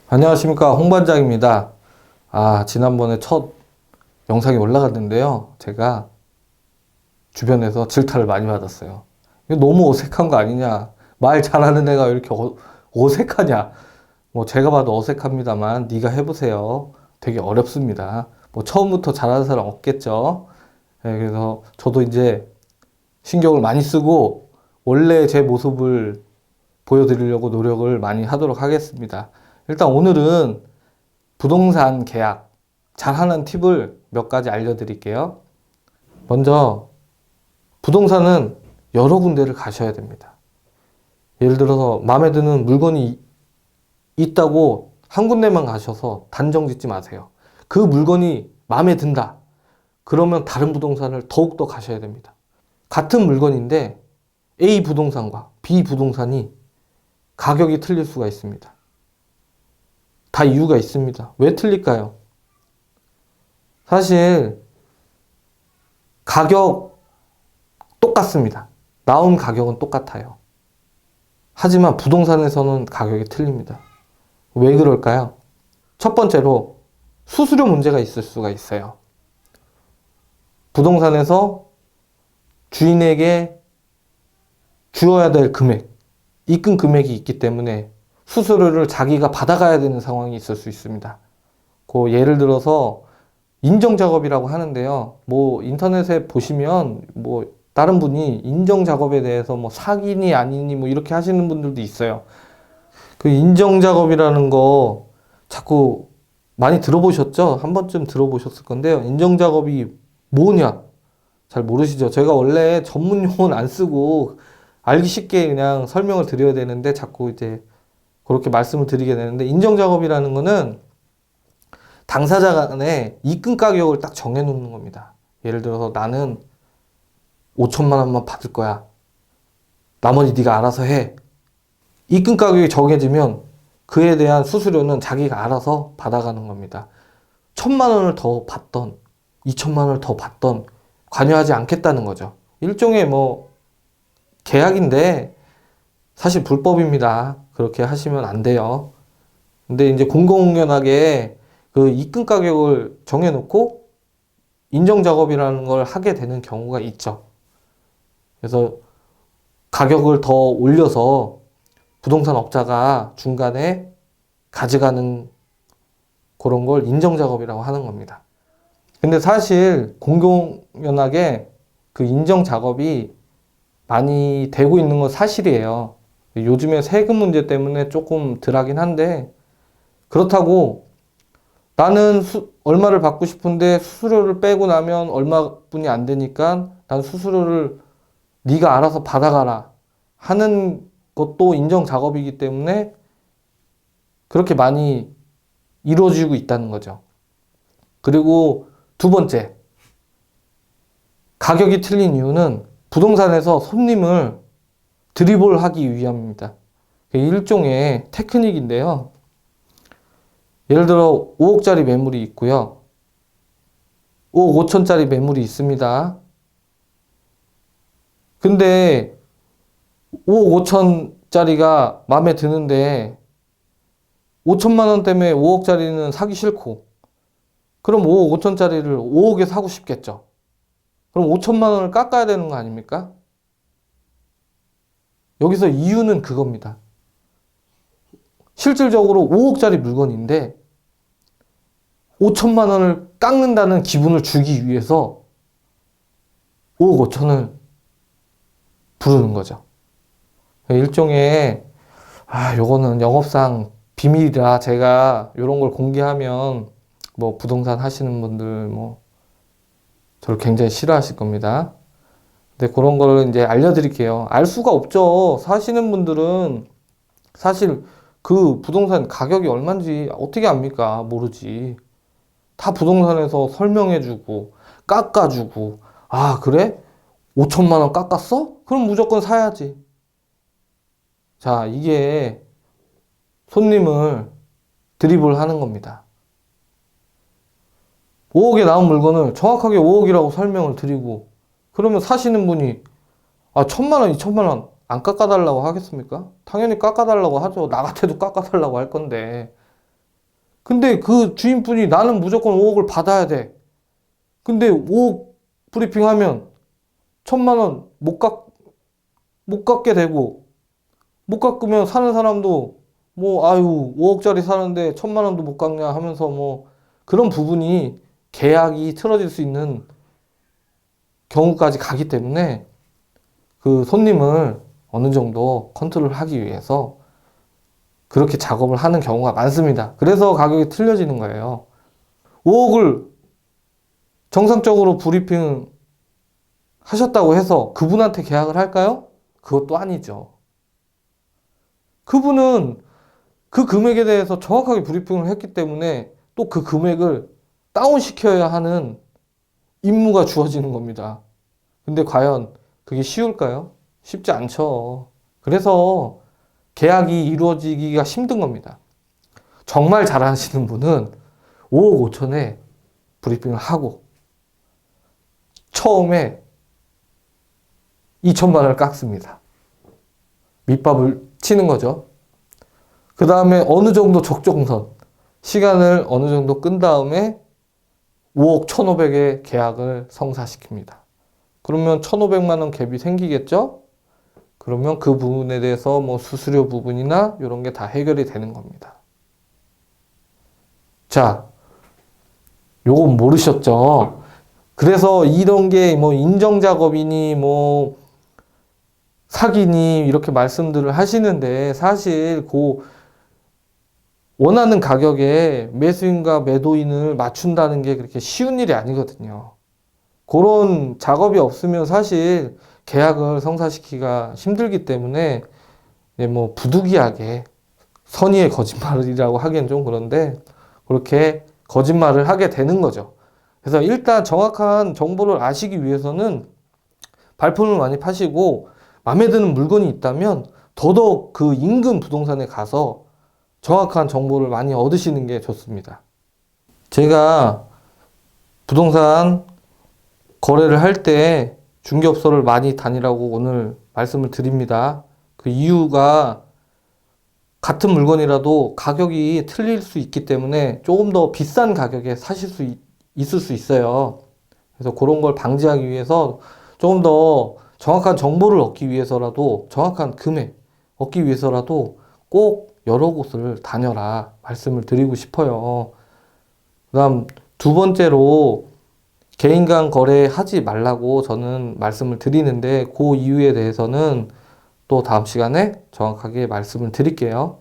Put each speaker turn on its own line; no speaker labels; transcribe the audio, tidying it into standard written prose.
안녕하십니까, 홍반장입니다. 지난번에 첫 영상이 올라갔는데요. 제가 주변에서 질타를 많이 받았어요. 이거 너무 어색한 거 아니냐? 말 잘하는 애가 왜 이렇게 어색하냐? 뭐 제가 봐도 어색합니다만 네가 해보세요. 되게 어렵습니다. 뭐 처음부터 잘하는 사람 없겠죠. 그래서 저도 이제 신경을 많이 쓰고 원래 제 모습을 보여드리려고 노력을 많이 하도록 하겠습니다. 일단 오늘은 부동산 계약 잘하는 팁을 몇 가지 알려드릴게요. 먼저 부동산은 여러 군데를 가셔야 됩니다. 예를 들어서 마음에 드는 물건이 있다고 한 군데만 가셔서 단정 짓지 마세요. 그 물건이 마음에 든다. 그러면 다른 부동산을 더욱더 가셔야 됩니다. 같은 물건인데 A 부동산과 B 부동산이 가격이 틀릴 수가 있습니다. 다 이유가 있습니다. 왜 틀릴까요? 사실 가격 똑같습니다. 나온 가격은 똑같아요. 하지만 부동산에서는 가격이 틀립니다. 왜 그럴까요? 첫 번째로 수수료 문제가 있을 수가 있어요. 부동산에서 주인에게 주어야 될 금액, 입금 금액이 있기 때문에 수수료를 자기가 받아가야 되는 상황이 있을 수 있습니다. 그 예를 들어서 인정작업이라고 하는데요. 뭐 인터넷에 보시면 뭐 다른 분이 인정작업에 대해서 뭐 사기니 아니니 뭐 이렇게 하시는 분들도 있어요. 그 인정작업이라는 거 자꾸 많이 들어보셨죠? 한 번쯤 들어보셨을 건데요. 인정작업이 뭐냐? 잘 모르시죠? 제가 원래 전문 용어는 안 쓰고 알기 쉽게 그냥 설명을 드려야 되는데 자꾸 이제 그렇게 말씀을 드리게 되는데, 인정작업이라는 거는 당사자 간에 입금 가격을 딱 정해 놓는 겁니다. 예를 들어서 나는 5천만 원만 받을 거야. 나머지 네가 알아서 해. 입금 가격이 정해지면 그에 대한 수수료는 자기가 알아서 받아가는 겁니다. 1,000만 원을 더 받던 2천만 원을 더 받던 관여하지 않겠다는 거죠. 일종의 뭐 계약인데 사실 불법입니다. 그렇게 하시면 안 돼요. 근데 이제 공공연하게 그 입금 가격을 정해놓고 인정작업이라는 걸 하게 되는 경우가 있죠. 그래서 가격을 더 올려서 부동산 업자가 중간에 가져가는 그런 걸 인정작업이라고 하는 겁니다. 근데 사실 공공연하게 그 인정작업이 많이 되고 있는 건 사실이에요. 요즘에 세금 문제 때문에 조금 덜 하긴 한데, 그렇다고 나는 얼마를 받고 싶은데 수수료를 빼고 나면 얼마뿐이 안 되니까 난 수수료를 네가 알아서 받아가라 하는 것도 인정 작업이기 때문에 그렇게 많이 이루어지고 있다는 거죠. 그리고 두 번째, 가격이 틀린 이유는 부동산에서 손님을 드리블하기 위함입니다. 일종의 테크닉인데요. 예를 들어 5억짜리 매물이 있고요. 5억 5천짜리 매물이 있습니다. 근데 5억 5천짜리가 마음에 드는데 5천만 원 때문에 5억짜리는 사기 싫고, 그럼 5억 5천짜리를 5억에 사고 싶겠죠. 그럼 5천만 원을 깎아야 되는 거 아닙니까? 여기서 이유는 그겁니다. 실질적으로 5억짜리 물건인데 5천만 원을 깎는다는 기분을 주기 위해서 5억 5천을 부르는 거죠. 일종의 요거는 영업상 비밀이라 제가 요런 걸 공개하면 뭐 부동산 하시는 분들 뭐 저를 굉장히 싫어하실 겁니다. 근데 그런 걸 이제 알려드릴게요. 알 수가 없죠. 사시는 분들은 사실 그 부동산 가격이 얼마인지 어떻게 압니까? 모르지. 다 부동산에서 설명해주고 깎아주고, 그래? 5천만 원 깎았어? 그럼 무조건 사야지. 자, 이게 손님을 드리블 하는 겁니다. 5억에 나온 물건을 정확하게 5억이라고 설명을 드리고, 그러면 사시는 분이 1,000만 원, 2천만 원 안 깎아달라고 하겠습니까? 당연히 깎아달라고 하죠. 나 같아도 깎아달라고 할 건데. 근데 그 주인분이 나는 무조건 5억을 받아야 돼. 근데 5억 브리핑하면 1,000만 원 못 갚게 되고, 못 갚으면 사는 사람도 뭐, 아유, 5억짜리 사는데 1,000만 원도 못 갚냐 하면서 뭐, 그런 부분이 계약이 틀어질 수 있는 경우까지 가기 때문에 그 손님을 어느 정도 컨트롤 하기 위해서 그렇게 작업을 하는 경우가 많습니다. 그래서 가격이 틀려지는 거예요. 5억을 정상적으로 브리핑 하셨다고 해서 그분한테 계약을 할까요? 그것도 아니죠. 그분은 그 금액에 대해서 정확하게 브리핑을 했기 때문에 또 그 금액을 다운시켜야 하는 임무가 주어지는 겁니다. 근데 과연 그게 쉬울까요? 쉽지 않죠. 그래서 계약이 이루어지기가 힘든 겁니다. 정말 잘하시는 분은 5억 5천에 브리핑을 하고 처음에 2천만 원을 깎습니다. 밑밥을 치는 거죠. 그 다음에 어느 정도 적정선, 시간을 어느 정도 끈 다음에 5억 1,500에 계약을 성사시킵니다. 그러면 1,500만 원 갭이 생기겠죠? 그러면 그 부분에 대해서 뭐 수수료 부분이나 이런 게 다 해결이 되는 겁니다. 자, 요건 모르셨죠? 그래서 이런 게 뭐 인정작업이니 뭐 사기니 이렇게 말씀들을 하시는데 사실 그 원하는 가격에 매수인과 매도인을 맞춘다는 게 그렇게 쉬운 일이 아니거든요. 그런 작업이 없으면 사실 계약을 성사시키기가 힘들기 때문에 뭐 부득이하게 선의의 거짓말이라고 하기엔 좀 그런데 그렇게 거짓말을 하게 되는 거죠. 그래서 일단 정확한 정보를 아시기 위해서는 발품을 많이 파시고 마음에 드는 물건이 있다면 더더욱 그 인근 부동산에 가서 정확한 정보를 많이 얻으시는 게 좋습니다. 제가 부동산 거래를 할 때 중개업소를 많이 다니라고 오늘 말씀을 드립니다. 그 이유가 같은 물건이라도 가격이 틀릴 수 있기 때문에 조금 더 비싼 가격에 사실 수 있을 수 있어요. 그래서 그런 걸 방지하기 위해서 조금 더 정확한 정보를 얻기 위해서라도 정확한 금액 얻기 위해서라도 꼭 여러 곳을 다녀라 말씀을 드리고 싶어요. 그다음 두 번째로 개인 간 거래하지 말라고 저는 말씀을 드리는데 그 이유에 대해서는 또 다음 시간에 정확하게 말씀을 드릴게요.